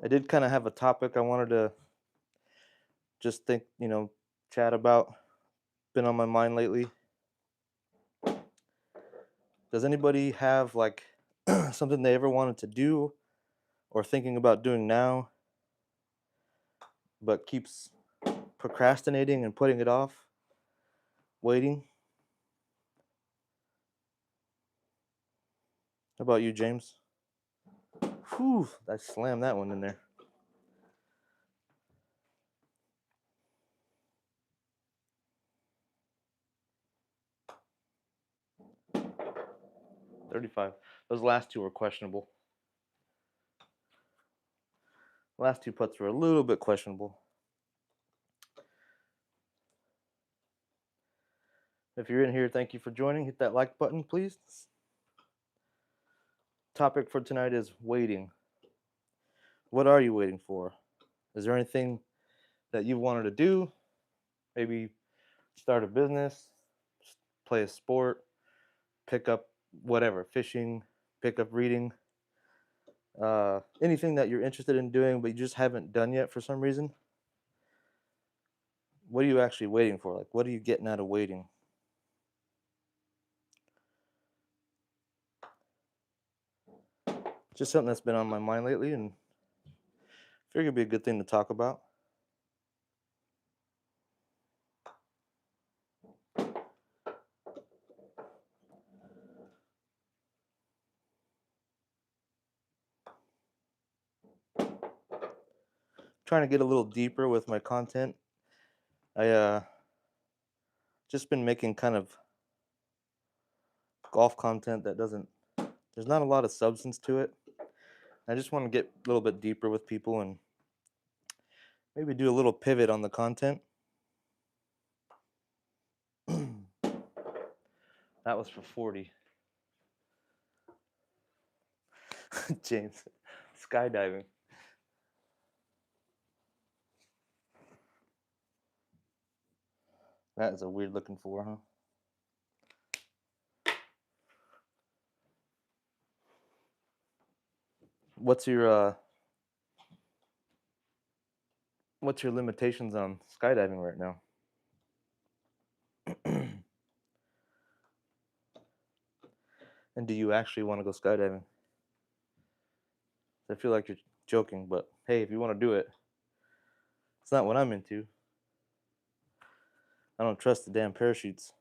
I did kind of have a topic I wanted to just chat about. Been on my mind lately. Does anybody have like something they ever wanted to do or thinking about doing now, but keeps procrastinating and putting it off, waiting? How about you, James? Whew, I slammed that one in there. $35. Those last two were questionable. Last two putts were a little bit questionable. If you're in here, thank you for joining. Hit that like button, please. Topic for tonight is waiting. What are you waiting for? Is there anything that you wanted to do? Maybe start a business, play a sport, pick up whatever, fishing, pick up reading, anything that you're interested in doing but you just haven't done yet for some reason. What are you actually waiting for? Like, what are you getting out of waiting? Just something that's been on my mind lately, and I figured it'd be a good thing to talk about. Trying to get a little deeper with my content. I just been making kind of golf content that doesn't there's not a lot of substance to it. I just want to get a little bit deeper with people and maybe do a little pivot on the content. That was for 40. James, skydiving. That is a weird looking four, huh? What's your limitations on skydiving right now? And do you actually want to go skydiving? I feel like you're joking, but hey, if you want to do it, it's not what I'm into. I don't trust the damn parachutes.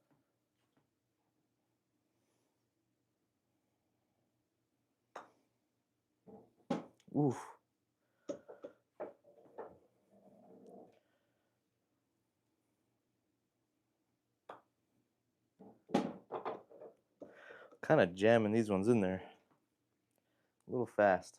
Oof. Kind of jamming these ones in there. A little fast.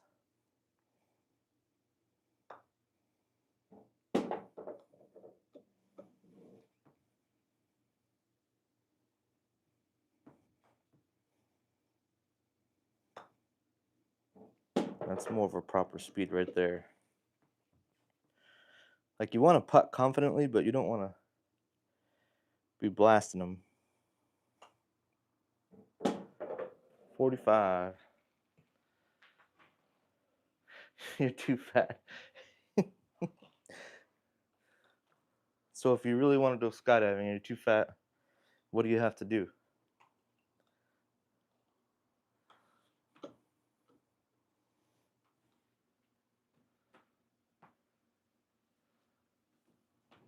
That's more of a proper speed right there. Like, you want to putt confidently, but you don't want to be blasting them. 45. You're too fat. So if you really want to go skydiving and you're too fat, what do you have to do?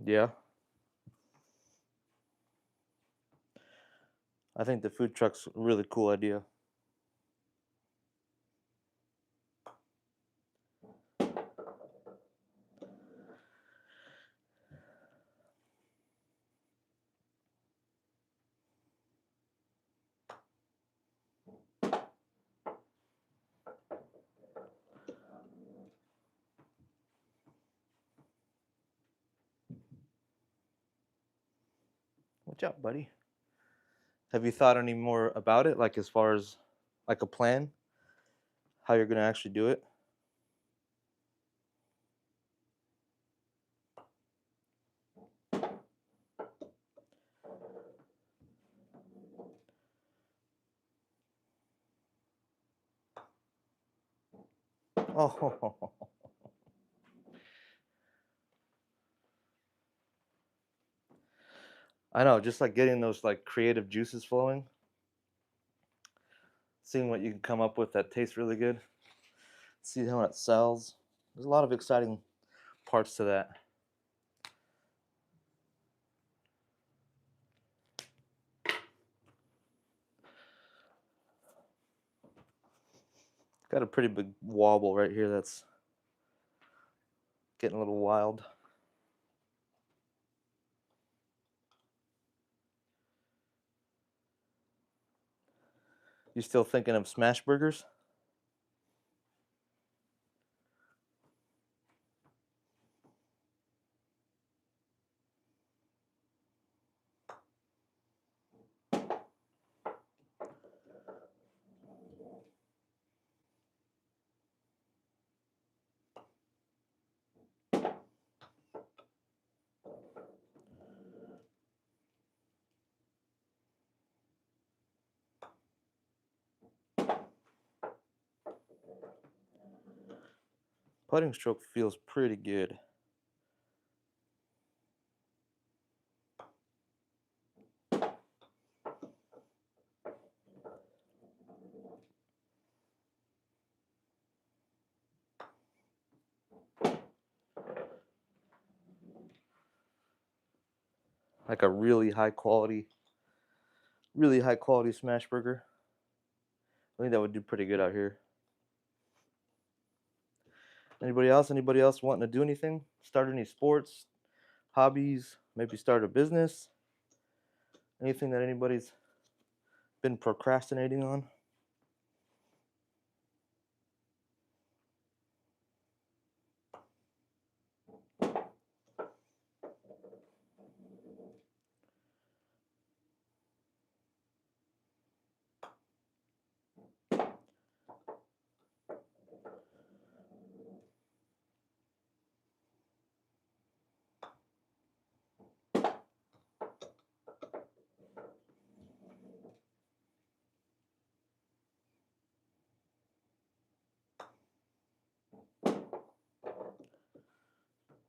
Yeah. I think the food truck's a really cool idea. Watch out, buddy. Have you thought any more about it, like as far as like a plan, how you're gonna actually do it? Oh, I know, just like getting those like creative juices flowing, seeing what you can come up with that tastes really good, see how it sells. There's a lot of exciting parts to that. Got a pretty big wobble right here that's getting a little wild. You still thinking of smash burgers? Putting stroke feels pretty good. Like a really high quality smash burger. I think that would do pretty good out here. Anybody else? Anybody else wanting to do anything? Start any sports, hobbies, maybe start a business? Anything that anybody's been procrastinating on?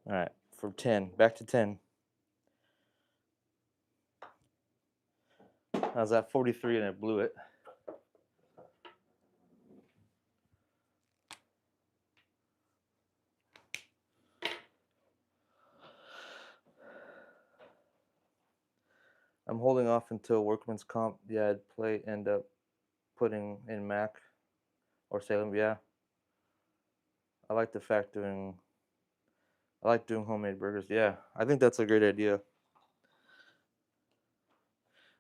All right, for 10, back to 10. I was at 43 and I blew it. I'm holding off until workman's comp. Yeah, I'd end up putting in Mac or Salem. Yeah, I like the fact I like doing homemade burgers. Yeah, I think that's a great idea.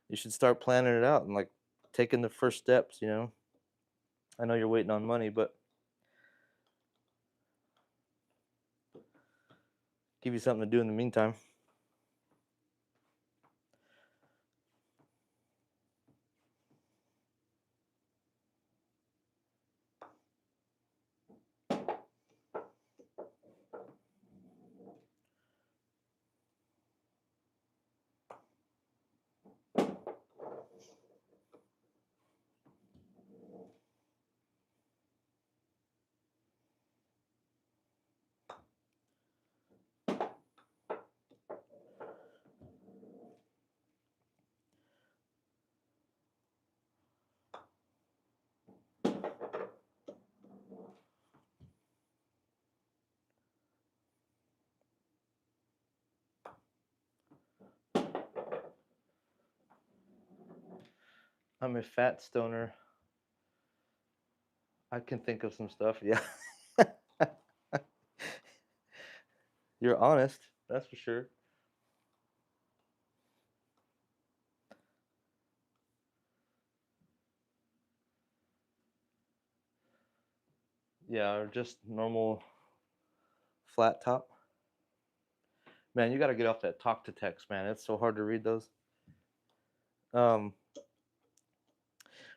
You should start planning it out and like taking the first steps. I know you're waiting on money, but give you something to do in the meantime. I'm a fat stoner. I can think of some stuff. Yeah. You're honest. That's for sure. Yeah, or just normal flat top. Man, you got to get off that talk to text, man. It's so hard to read those. Um,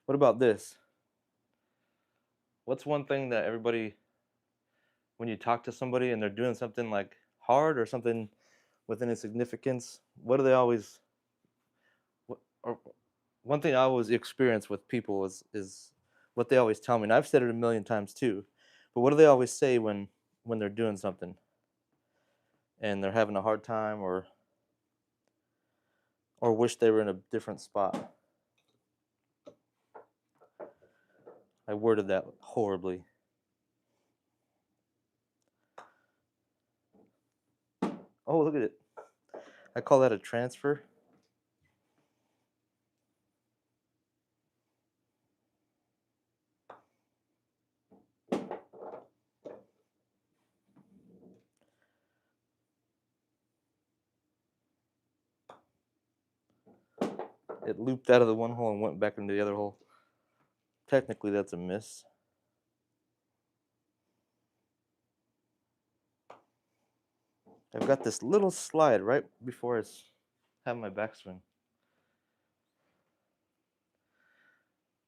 what about this? What's one thing that everybody, when you talk to somebody and they're doing something like hard or something with any significance, what do they always, or one thing I always experience with people is what they always tell me, and I've said it a million times too, but what do they always say when they're doing something and they're having a hard time or wish they were in a different spot. I worded that horribly. Oh, look at it. I call that a transfer. It looped out of the one hole and went back into the other hole. Technically, that's a miss. I've got this little slide right before I have my backswing.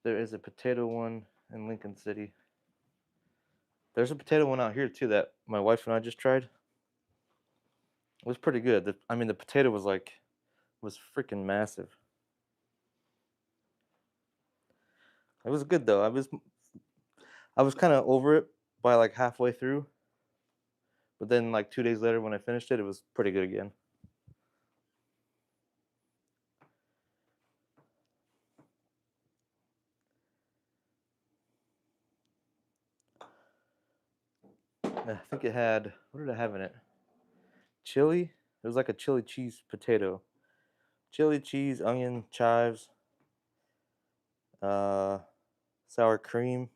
There is a potato one in Lincoln City. There's a potato one out here too that my wife and I just tried. It was pretty good. The potato was freaking massive. It was good though. I was kind of over it by like halfway through, but then like 2 days later when I finished it, it was pretty good again. I think it had, what did I have in it? Chili. It was like a chili cheese potato. Chili cheese, onion, chives, sour cream.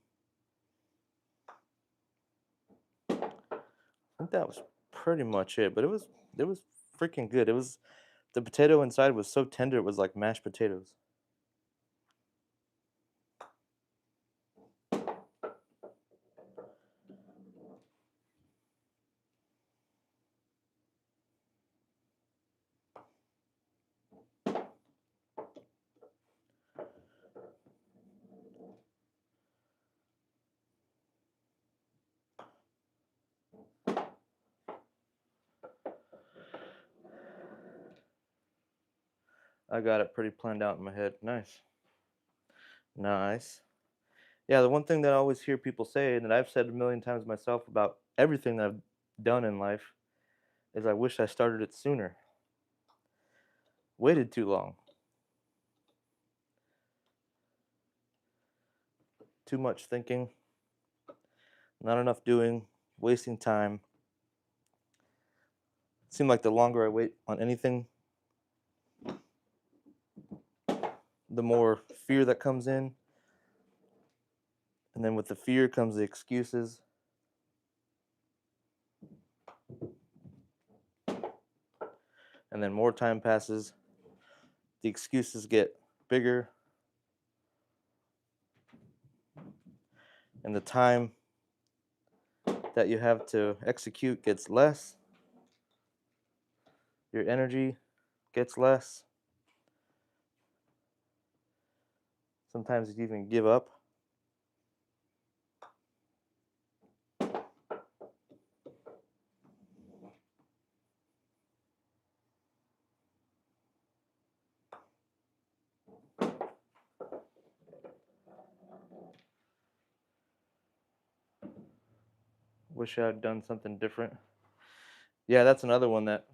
I think that was pretty much it, but it was freaking good. The potato inside was so tender it was like mashed potatoes. I got it pretty planned out in my head. Nice. Nice. Yeah, the one thing that I always hear people say, and that I've said a million times myself about everything that I've done in life, is I wish I started it sooner. Waited too long. Too much thinking. Not enough doing. Wasting time. It seemed like the longer I wait on anything, the more fear that comes in. And then with the fear comes the excuses. And then more time passes. The excuses get bigger. And the time that you have to execute gets less. Your energy gets less. Sometimes you even give up. Wish I had done something different. Yeah, that's another one that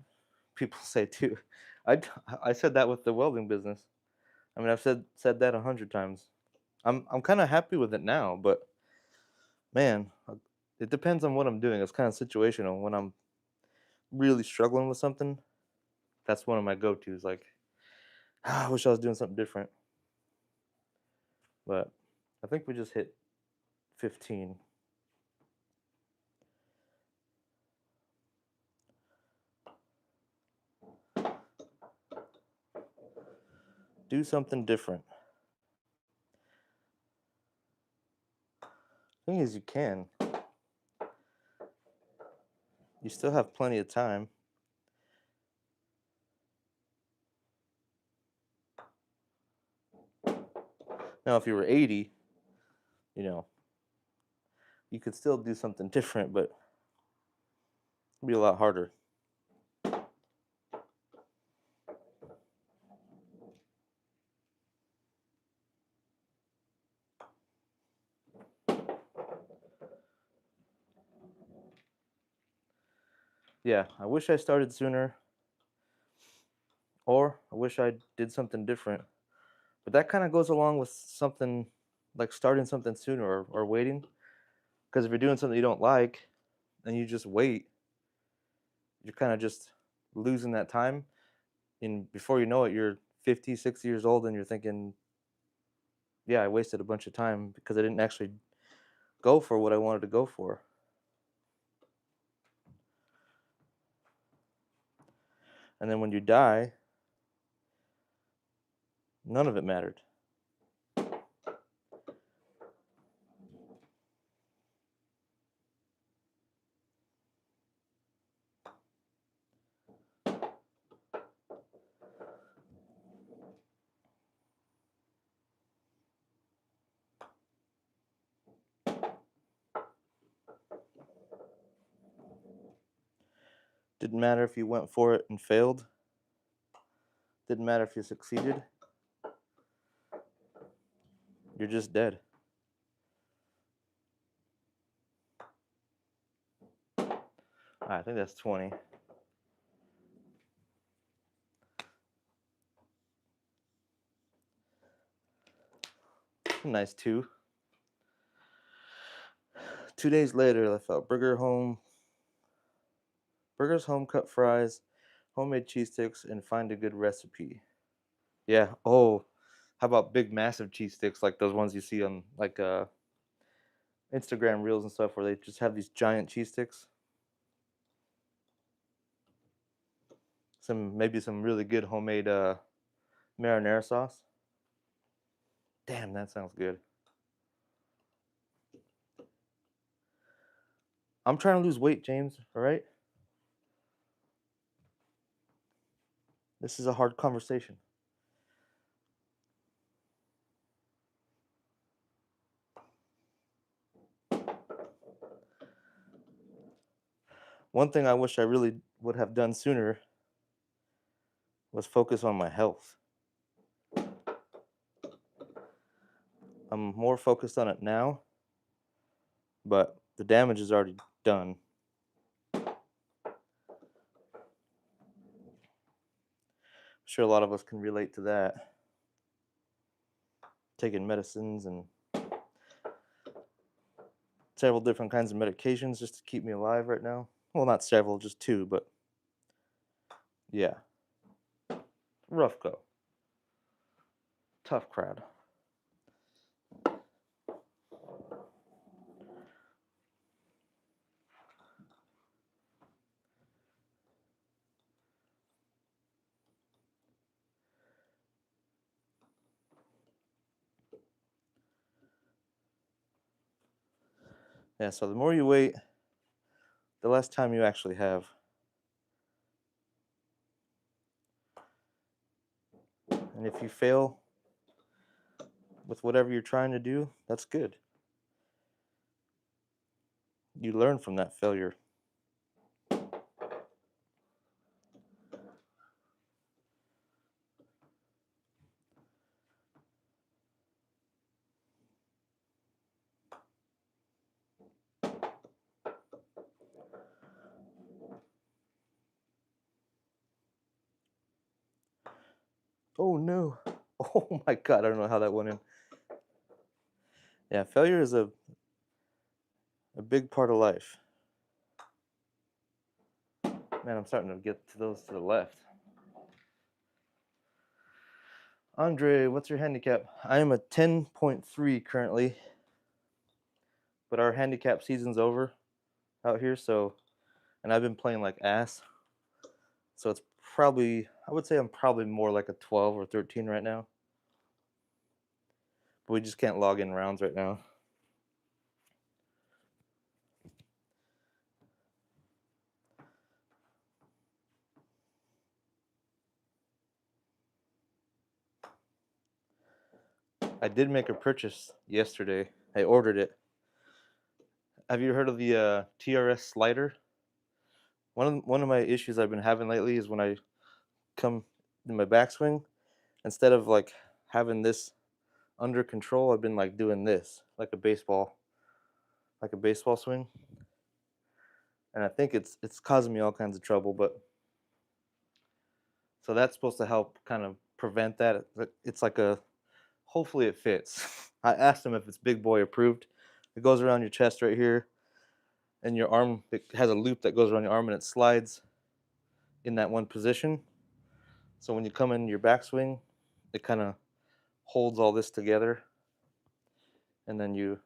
people say too. I, I said that with the welding business. I mean, I've said that 100 times. I'm kind of happy with it now, but man, it depends on what I'm doing. It's kind of situational. When I'm really struggling with something, that's one of my go-tos. Like, I wish I was doing something different. But I think we just hit 15. Do something different. Thing is, you can. You still have plenty of time. Now, if you were 80, you know, you could still do something different, but it'd be a lot harder. Yeah, I wish I started sooner, or I wish I did something different. But that kind of goes along with something like starting something sooner or waiting. Because if you're doing something you don't like and you just wait, you're kind of just losing that time. And before you know it, you're 50, 60 years old and you're thinking, yeah, I wasted a bunch of time because I didn't actually go for what I wanted to go for. And then when you die, none of it mattered. Didn't matter if you went for it and failed. Didn't matter if you succeeded. You're just dead. I think that's 20. Nice 2. 2 days later, I felt burgers, home cut fries, homemade cheese sticks, and find a good recipe. Yeah. Oh, how about big, massive cheese sticks like those ones you see on like Instagram reels and stuff, where they just have these giant cheese sticks. Maybe some really good homemade marinara sauce. Damn, that sounds good. I'm trying to lose weight, James. All right. This is a hard conversation. One thing I wish I really would have done sooner was focus on my health. I'm more focused on it now, but the damage is already done. I'm sure a lot of us can relate to that. Taking medicines and several different kinds of medications just to keep me alive right now. Well, not several, just 2, but yeah. Rough go. Tough crowd. Yeah, so the more you wait, the less time you actually have. And if you fail with whatever you're trying to do, that's good. You learn from that failure. Oh no. Oh my god, I don't know how that went in. Yeah, failure is a big part of life. Man, I'm starting to get to those to the left. Andre, what's your handicap? I am a 10.3 currently, but our handicap season's over out here, so, and I've been playing like ass, so it's probably, I would say I'm probably more like a 12 or 13 right now, but we just can't log in rounds right now. I did make a purchase yesterday. I ordered it. Have you heard of the TRS slider? One of my issues I've been having lately is when I come in my backswing, instead of like having this under control, I've been like doing this like a baseball swing, and I think it's causing me all kinds of trouble. But So that's supposed to help kind of prevent that. It's like a, hopefully it fits. I asked him if it's big boy approved. It goes around your chest right here, and your arm, it has a loop that goes around your arm and it slides in that one position. So when you come in your backswing, it kind of holds all this together, and then you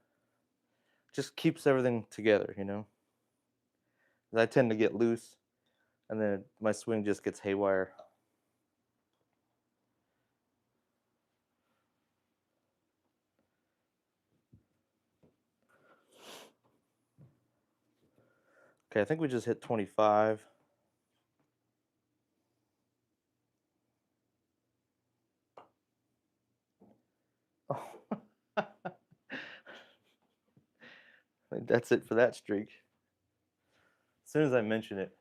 just keeps everything together, you know. 'Cause I tend to get loose, and then my swing just gets haywire. Okay, I think we just hit 25. Oh. That's it for that streak. As soon as I mention it.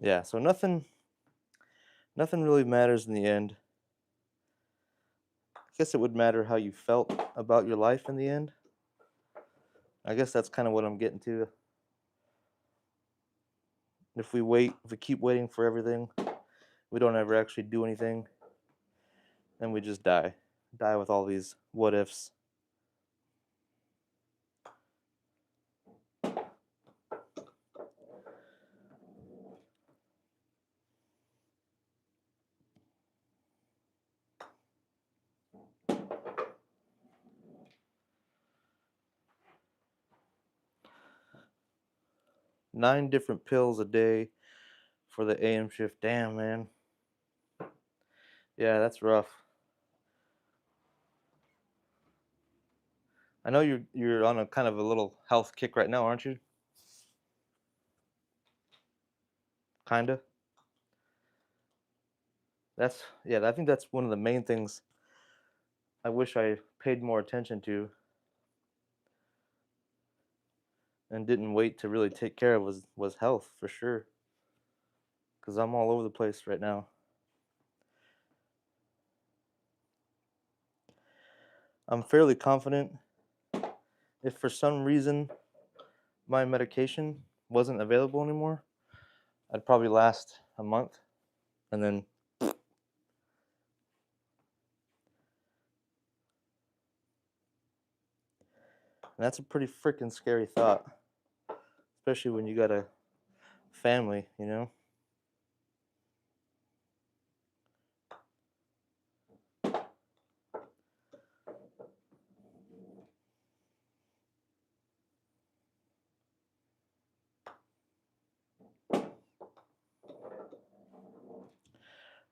Yeah, so nothing really matters in the end. I guess it would matter how you felt about your life in the end. I guess that's kind of what I'm getting to. If we keep waiting for everything, we don't ever actually do anything, then we just die. Die with all these what ifs. Nine different pills a day for the AM shift. Damn, man. Yeah, that's rough. I know you're on a kind of a little health kick right now, aren't you? Kinda. I think that's one of the main things I wish I paid more attention to and didn't wait to really take care of was health for sure. Cause I'm all over the place right now. I'm fairly confident if for some reason my medication wasn't available anymore, I'd probably last a month, and then and that's a pretty freaking scary thought, especially when you got a family, you know?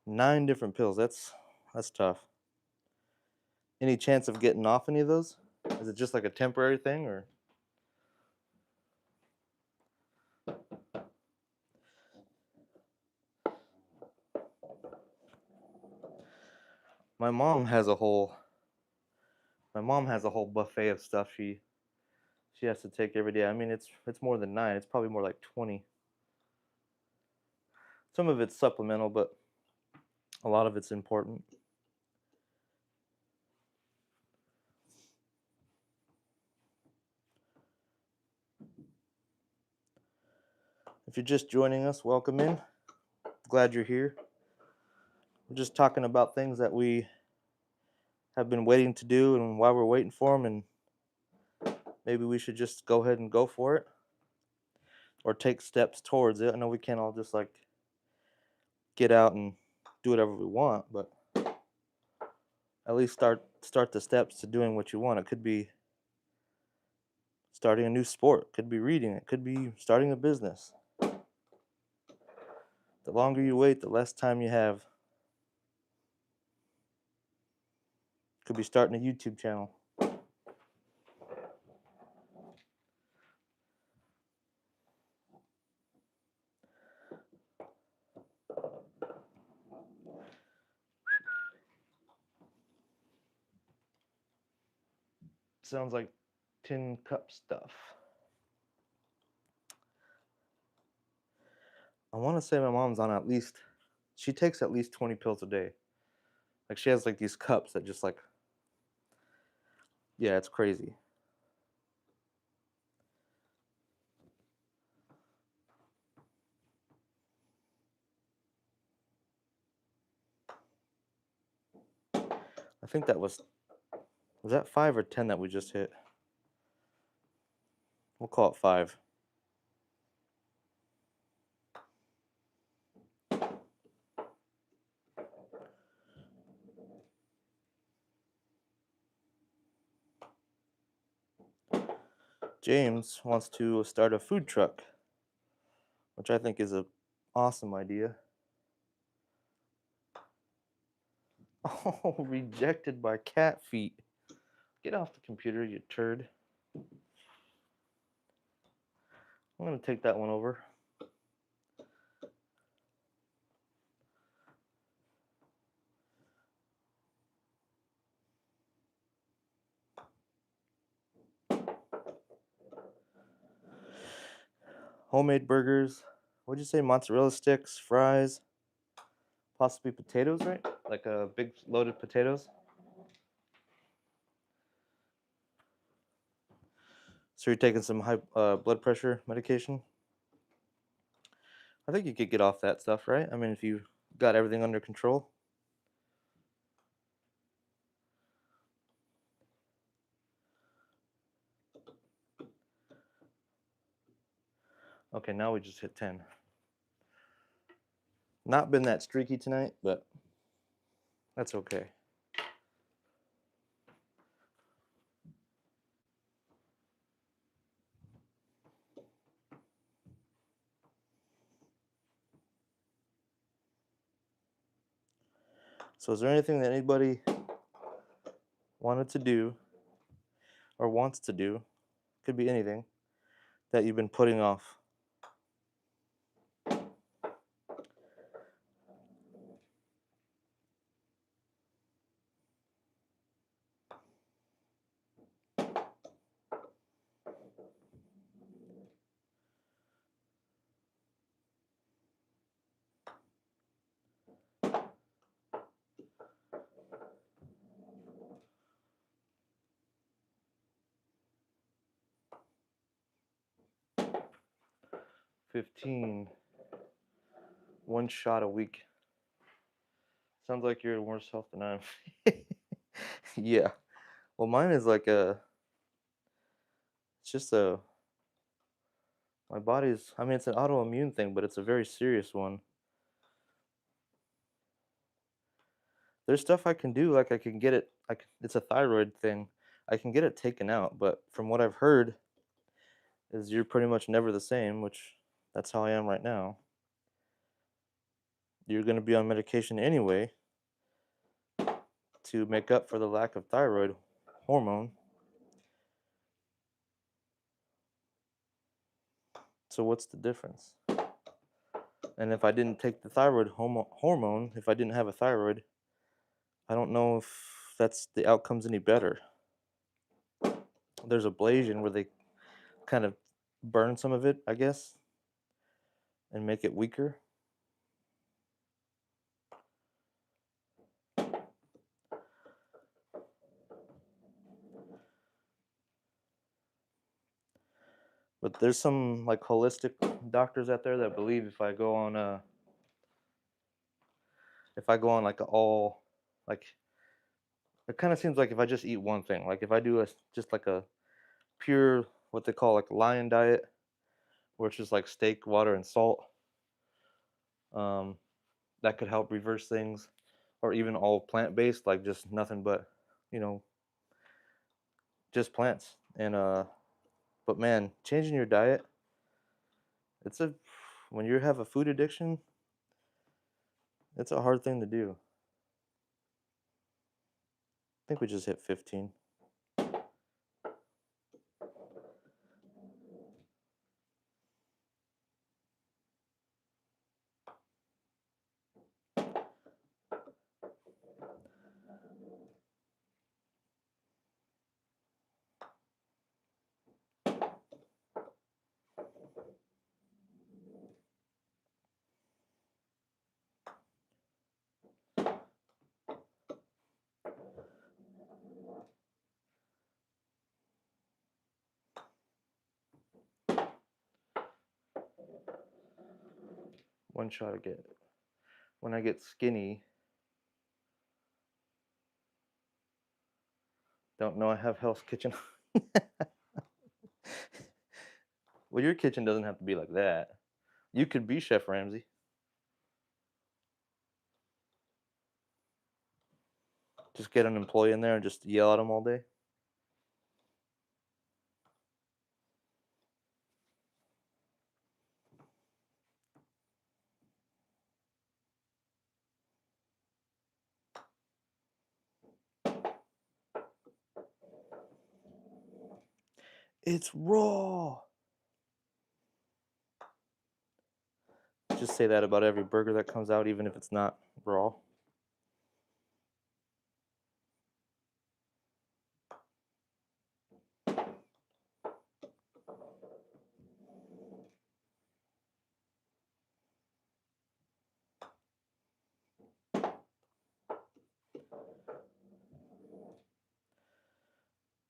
9 different pills, that's tough. Any chance of getting off any of those? Is it just like a temporary thing, or my mom has a whole buffet of stuff she has to take every day. I mean, it's more than 9, it's probably more like 20. Some of it's supplemental, but a lot of it's important. If you're just joining us, welcome in. Glad you're here. We're just talking about things that we have been waiting to do and why we're waiting for them, and maybe we should just go ahead and go for it or take steps towards it. I know we can't all just like get out and do whatever we want, but at least start the steps to doing what you want. It could be starting a new sport, it could be reading, it could be starting a business. The longer you wait, the less time you have. Could be starting a YouTube channel. sounds like tin cup stuff. I want to say my mom's on at least, she takes at least 20 pills a day. Like she has like these cups that just like, yeah, it's crazy. I think that was that 5 or 10 that we just hit? We'll call it 5. James wants to start a food truck, which I think is an awesome idea. Oh, rejected by cat feet. Get off the computer, you turd. I'm going to take that one over. Homemade burgers. What'd you say? Mozzarella sticks, fries, possibly potatoes, right? Like big loaded potatoes. So you're taking some high blood pressure medication? I think you could get off that stuff, right? I mean, if you got everything under control. Okay, now we just hit 10. Not been that streaky tonight, but that's okay. So is there anything that anybody wanted to do or wants to do, could be anything, that you've been putting off? $15. One shot a week. Sounds like you're in worse health than I am. Yeah. Well, mine is like it's just my body's, I mean, it's an autoimmune thing, but it's a very serious one. There's stuff I can do, like I can get it, it's a thyroid thing. I can get it taken out, but from what I've heard is you're pretty much never the same, which that's how I am right now. You're going to be on medication anyway to make up for the lack of thyroid hormone. So what's the difference? And if I didn't take the thyroid hormone, if I didn't have a thyroid, I don't know if that's the outcome's any better. There's ablation where they kind of burn some of it, I guess, and make it weaker. But there's some like holistic doctors out there that believe if I go on like all, like, it kind of seems like if I just eat one thing, like if I do just like a pure, what they call like lion diet, where it's just like steak, water, and salt, um, that could help reverse things, or even all plant-based, like just nothing but, you know, just plants. And but man, changing your diet, it's a when you have a food addiction, it's a hard thing to do. I think we just hit 15. One shot I get. When I get skinny, don't know I have Hell's Kitchen. Well, your kitchen doesn't have to be like that. You could be Chef Ramsay. Just get an employee in there and just yell at them all day. It's raw. Just say that about every burger that comes out, even if it's not raw.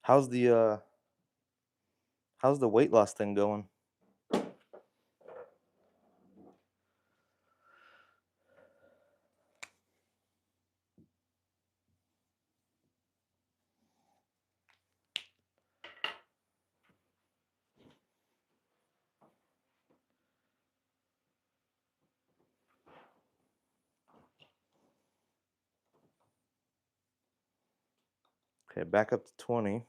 How's the weight loss thing going? Okay, back up to 20.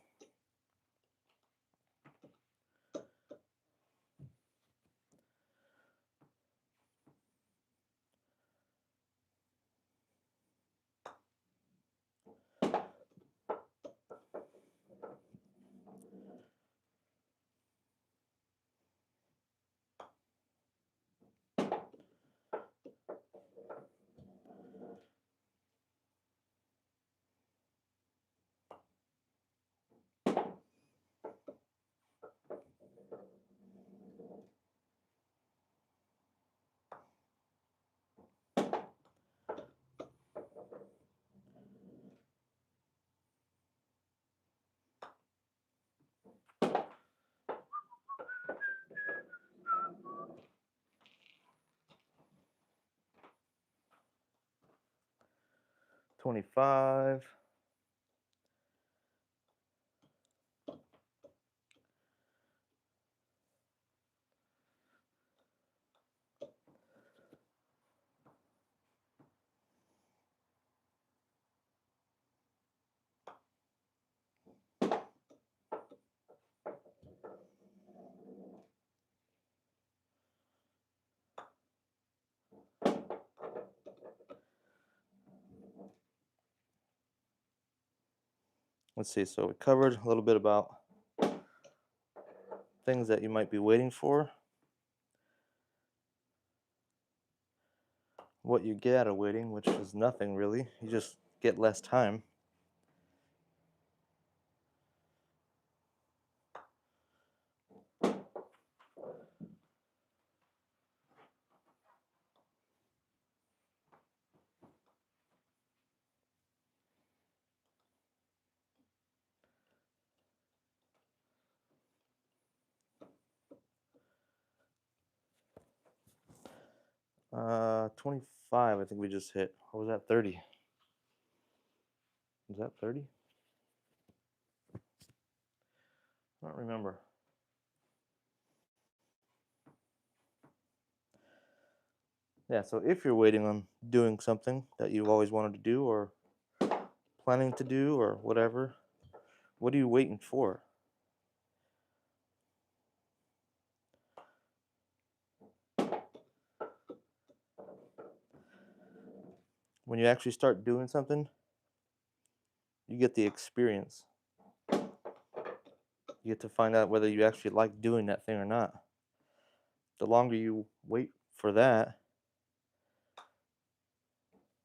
$25. Let's see, so we covered a little bit about things that you might be waiting for. What you get out of waiting, which is nothing really. You just get less time. Uh, 25, I think we just hit. Or was that 30? Was that 30? I don't remember. Yeah, so if you're waiting on doing something that you've always wanted to do or planning to do or whatever, what are you waiting for? When you actually start doing something, you get the experience. You get to find out whether you actually like doing that thing or not. The longer you wait for that,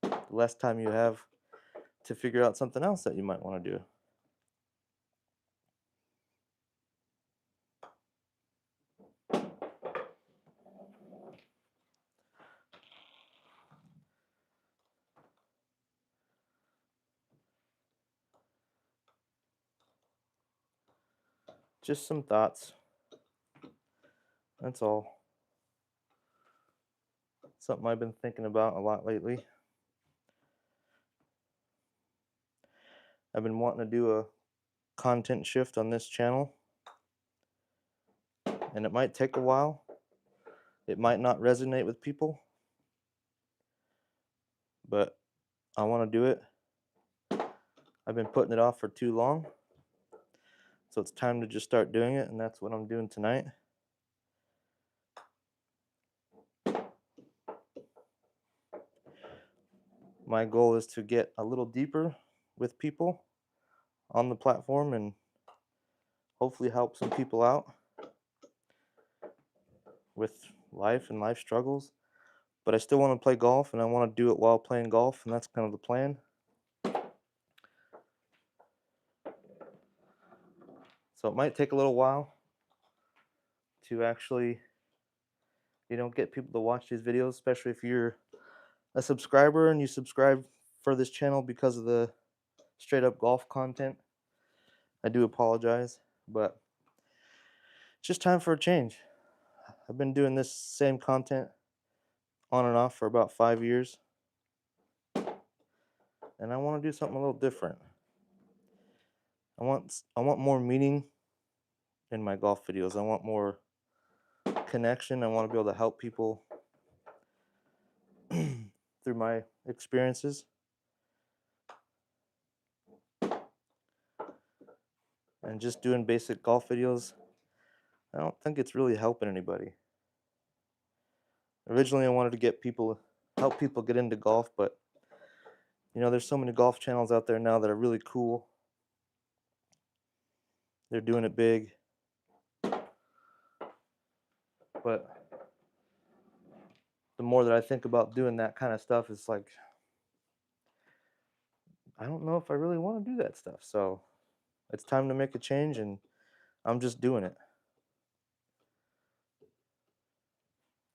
the less time you have to figure out something else that you might want to do. Just some thoughts. That's all. Something I've been thinking about a lot lately. I've been wanting to do a content shift on this channel, and it might take a while. It might not resonate with people, but I want to do it. I've been putting it off for too long, so it's time to just start doing it, and that's what I'm doing tonight. My goal is to get a little deeper with people on the platform and hopefully help some people out with life and life struggles. But I still want to play golf, and I want to do it while playing golf, and that's kind of the plan. So it might take a little while to actually, get people to watch these videos, especially if you're a subscriber and you subscribe for this channel because of the straight up golf content. I do apologize, but it's just time for a change. I've been doing this same content on and off for about 5 years, and I want to do something a little different. I want more meaning in my golf videos. I want more connection. I want to be able to help people through my experiences. And just doing basic golf videos, I don't think it's really helping anybody. Originally, I wanted to help people get into golf, but there's so many golf channels out there now that are really cool. They're doing it big. But the more that I think about doing that kind of stuff, it's like, I don't know if I really want to do that stuff. So it's time to make a change, and I'm just doing it.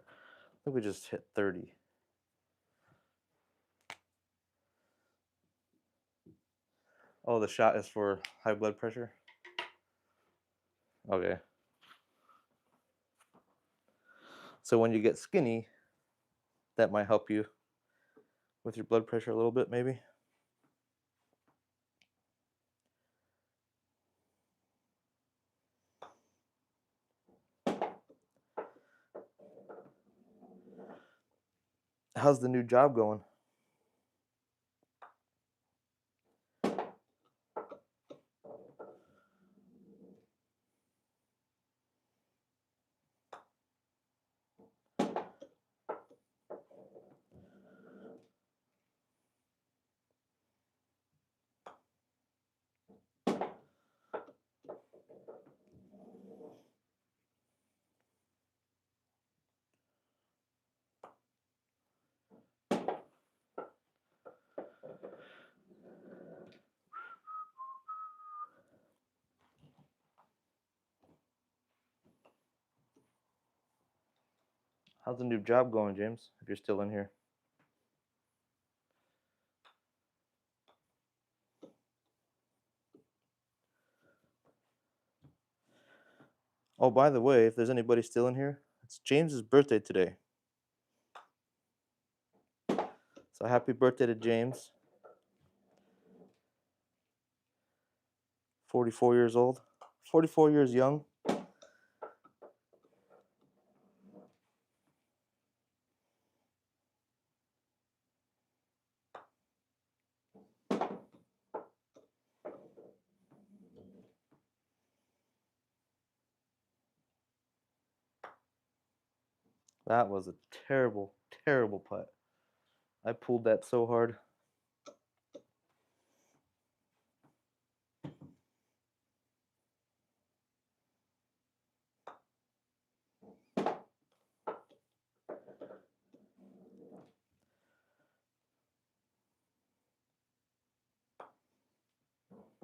I think we just hit 30. Oh, the shot is for high blood pressure? Okay. So when you get skinny, that might help you with your blood pressure a little bit, maybe. How's the new job going? How's the new job going, James, if you're still in here? Oh, by the way, if there's anybody still in here, it's James's birthday today. So happy birthday to James. 44 years old. 44 years young. That was a terrible, terrible putt. I pulled that so hard. All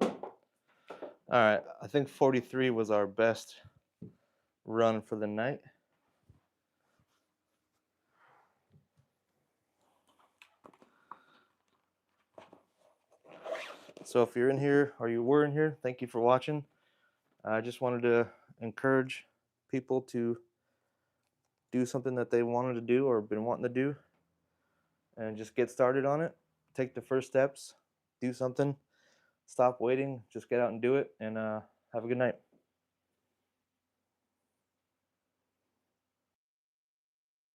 right, I think 43 was our best run for the night. So if you're in here or you were in here, thank you for watching. I just wanted to encourage people to do something that they wanted to do or been wanting to do, and just get started on it. Take the first steps, do something, stop waiting, just get out and do it, and have a good night.